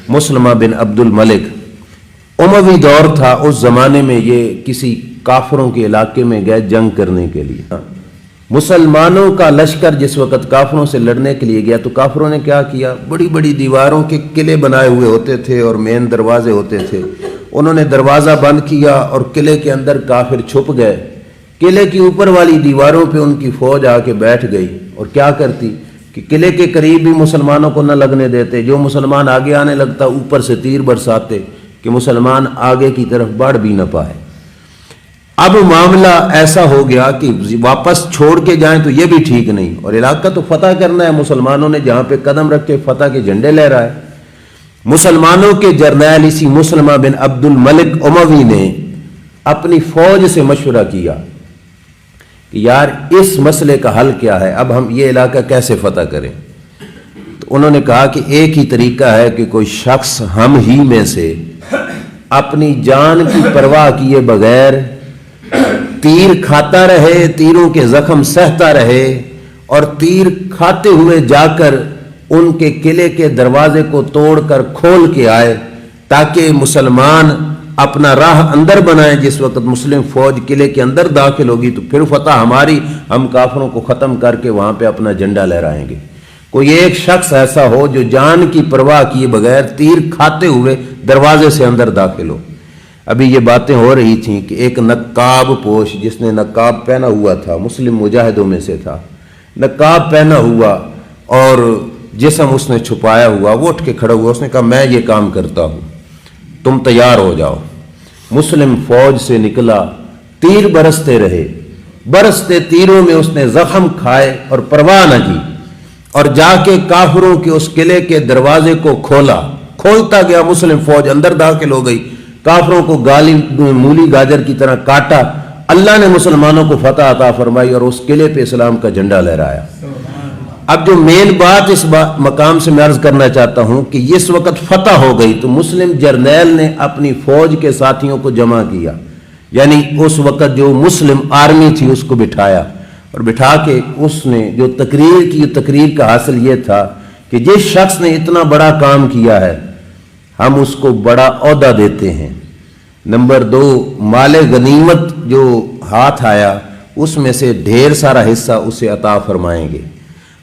मुसलमा बिन अब्दुल मलिक। उमवी दौर था, उस ज़माने में ये किसी काफरों के इलाके में गए जंग करने के लिए। मुसलमानों का लश्कर जिस वक़्त काफरों से लड़ने के लिए गया तो काफरों ने क्या किया, बड़ी बड़ी दीवारों के किले बनाए हुए होते थे और मेन दरवाजे होते थे। उन्होंने दरवाज़ा बंद किया और किले के अंदर काफिर छुप गए। किले की ऊपर वाली दीवारों पे उनकी फौज आके बैठ गई और क्या करती कि किले के करीब भी मुसलमानों को न लगने देते। जो मुसलमान आगे आने लगता ऊपर से तीर बरसाते कि मुसलमान आगे की तरफ बढ़ भी न पाए। अब मामला ऐसा हो गया कि वापस छोड़ के जाएं तो ये भी ठीक नहीं, और इलाका तो फतह करना है। मुसलमानों ने जहां पे कदम रखे फतह के झंडे लहराए। मुसलमानों के जर्नैल इसी मुसलमा बिन अब्दुल मलिक उमवी ने अपनी फौज से मशवरा किया कि यार इस मसले का हल क्या है, अब हम ये इलाका कैसे फतह करें। तो उन्होंने कहा कि एक ही तरीका है कि कोई शख्स हम ही में से अपनी जान की परवाह किए बगैर तीर खाता रहे, तीरों के जख्म सहता रहे और तीर खाते हुए जाकर उनके किले के दरवाजे को तोड़कर खोल के आए, ताकि मुसलमान अपना राह अंदर बनाए। जिस वक्त मुस्लिम फौज किले के अंदर दाखिल होगी तो फिर फतह हमारी, हम काफरों को ख़त्म करके वहाँ पे अपना झंडा लहराएंगे। कोई एक शख्स ऐसा हो जो जान की परवाह किए बगैर तीर खाते हुए दरवाजे से अंदर दाखिल हो। अभी ये बातें हो रही थी कि एक नक्काब पोश जिसने नक्काब पहना हुआ था, मुस्लिम मुजाहिदों में से था, नक्काब पहना हुआ और जिस्म उसने छुपाया हुआ, वो उठ के खड़ा हुआ। उसने कहा मैं ये काम करता हूँ, तुम तैयार हो जाओ। मुस्लिम फौज से निकला, तीर बरसते रहे, बरसते तीरों में उसने जख्म खाए और परवाह न की और जाके काफिरों के उस किले के दरवाजे को खोला। खोलता गया, मुस्लिम फौज अंदर दाखिल हो गई, काफिरों को गाली मूली गाजर की तरह काटा। अल्लाह ने मुसलमानों को फतह अता फरमाई और उस किले पे इस्लाम का झंडा लहराया। अब जो मेन बात इस मकाम से मैं अर्ज करना चाहता हूं कि इस वक्त फतह हो गई तो मुस्लिम जर्नैल ने अपनी फौज के साथियों को जमा किया, यानी उस वक्त जो मुस्लिम आर्मी थी उसको बिठाया और बिठा के उसने जो तकरीर की, तकरीर का हासिल ये था कि जिस शख्स ने इतना बड़ा काम किया है हम उसको बड़ा ओहदा देते हैं। नंबर 2, माले गनीमत जो हाथ आया उसमें से ढेर सारा हिस्सा उसे अता फरमाएंगे।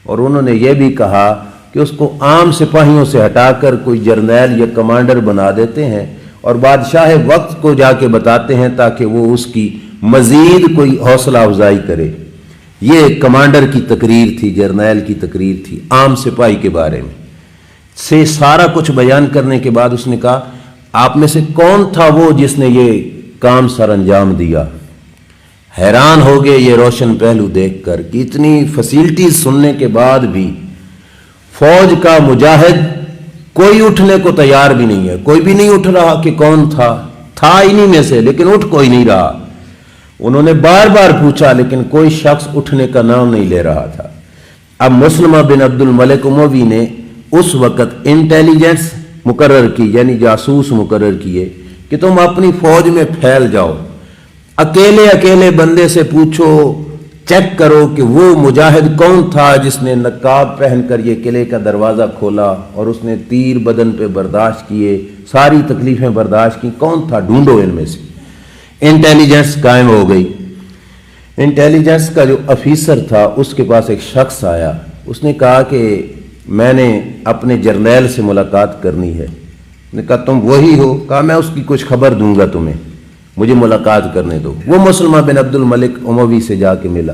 और उन्होंने ये भी कहा कि उसको आम सिपाहियों से हटाकर कोई जर्नैल या कमांडर बना देते हैं और बादशाह वक्त को जाके बताते हैं ताकि वो उसकी मजीद कोई हौसला अफजाई करे। ये कमांडर की तकरीर थी, जर्नैल की तकरीर थी आम सिपाही के बारे में। से सारा कुछ बयान करने के बाद उसने कहा आप में से कौन था वो जिसने ये काम सर अंजाम दिया। हैरान हो गए ये रोशन पहलू देखकर कि इतनी फैसिलिटीज सुनने के बाद भी फौज का मुजाहिद कोई उठने को तैयार भी नहीं है। कोई भी नहीं उठ रहा कि कौन था इन्हीं में से, लेकिन उठ कोई नहीं रहा। उन्होंने बार बार पूछा लेकिन कोई शख्स उठने का नाम नहीं ले रहा था। अब मुसलमा बिन अब्दुल मलिक उमवी ने उस वक़्त इंटेलिजेंस मुकर्रर की, यानी जासूस मुकर्रर किए कि तुम अपनी फौज में फैल जाओ, अकेले अकेले बंदे से पूछो, चेक करो कि वो मुजाहिद कौन था जिसने नकाब पहनकर ये किले का दरवाज़ा खोला और उसने तीर बदन पे बर्दाश्त किए, सारी तकलीफ़ें बर्दाश्त की, कौन था, ढूंढो इनमें से। इंटेलिजेंस कायम हो गई। इंटेलिजेंस का जो ऑफिसर था उसके पास एक शख्स आया, उसने कहा कि मैंने अपने जर्नैल से मुलाकात करनी है। ने कहा तुम वही हो? कहा मैं उसकी कुछ खबर दूंगा तुम्हें, मुझे मुलाकात करने दो। वो मुसलमा बिन अब्दुल मलिक उमवी से जाके मिला।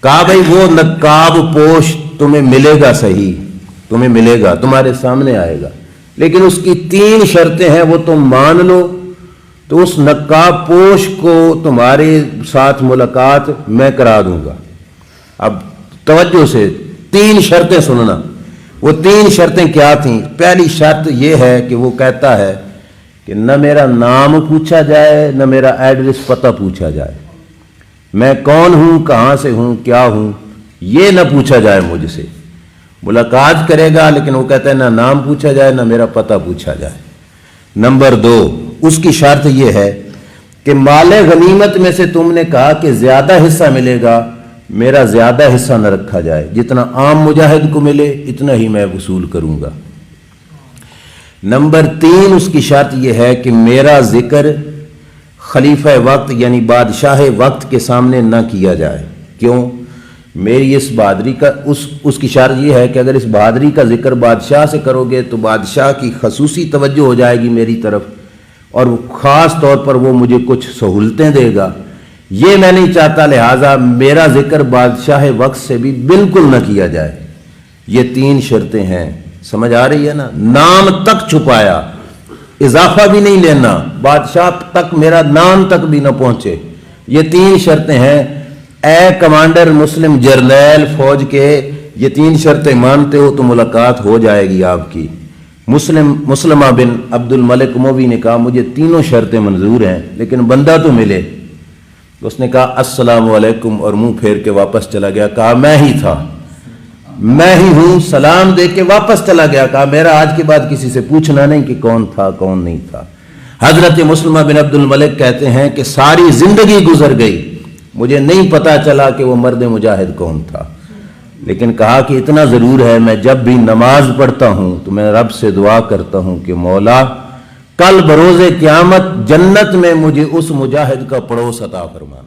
कहा भाई वो नकाब पोश तुम्हें मिलेगा, सही तुम्हें मिलेगा, तुम्हारे सामने आएगा, लेकिन उसकी 3 शर्तें हैं, वो तुम मान लो तो उस नकाब पोश को तुम्हारे साथ मुलाकात मैं करा दूंगा। अब तवज्जो से 3 शर्तें सुनना। वो 3 शर्तें क्या थीं? पहली शर्त यह है कि वो कहता है कि न मेरा नाम पूछा जाए, न मेरा एड्रेस पता पूछा जाए, मैं कौन हूं, कहां से हूं, क्या हूं, ये न पूछा जाए मुझसे। मुलाकात करेगा लेकिन वो कहता है ना नाम पूछा जाए ना मेरा पता पूछा जाए। नंबर 2, उसकी शर्त यह है कि माले गनीमत में से तुमने कहा कि ज्यादा हिस्सा मिलेगा, मेरा ज्यादा हिस्सा न रखा जाए, जितना आम मुजाहिद को मिले इतना ही मैं वसूल करूंगा। نمبر 3 اس کی شرط یہ ہے کہ میرا ذکر خلیفہ وقت یعنی بادشاہ وقت کے سامنے نہ کیا جائے. کیوں؟ میری اس بہادری کا اس کی شرط یہ ہے کہ اگر اس بہادری کا ذکر بادشاہ سے کرو گے تو بادشاہ کی خصوصی توجہ ہو جائے گی میری طرف اور خاص طور پر وہ مجھے کچھ سہولتیں دے گا. یہ میں نہیں چاہتا، لہٰذا میرا ذکر بادشاہ وقت سے بھی بالکل نہ کیا جائے. یہ 3 شرطیں ہیں. سمجھ آ رہی ہے نا؟ نام تک چھپایا، اضافہ بھی نہیں لینا، بادشاہ تک میرا نام تک بھی نہ پہنچے. یہ 3 شرطیں ہیں. اے کمانڈر مسلم جرنیل فوج کے، یہ 3 شرطیں مانتے ہو تو ملاقات ہو جائے گی آپ کی. مسلمہ بن عبد الملک اموی نے کہا مجھے 3 شرطیں منظور ہیں لیکن بندہ تو ملے. اس نے کہا السلام علیکم اور منہ پھیر کے واپس چلا گیا. کہا میں ہی تھا، میں ہی ہوں. سلام دے کے واپس چلا گیا. کہا میرا آج کے بعد کسی سے پوچھنا نہیں کہ کون تھا کون نہیں تھا. حضرت مسلمہ بن عبد الملک کہتے ہیں کہ ساری زندگی گزر گئی، مجھے نہیں پتا چلا کہ وہ مرد مجاہد کون تھا. لیکن کہا کہ اتنا ضرور ہے میں جب بھی نماز پڑھتا ہوں تو میں رب سے دعا کرتا ہوں کہ مولا کل بروز قیامت جنت میں مجھے اس مجاہد کا پڑوس عطا فرما.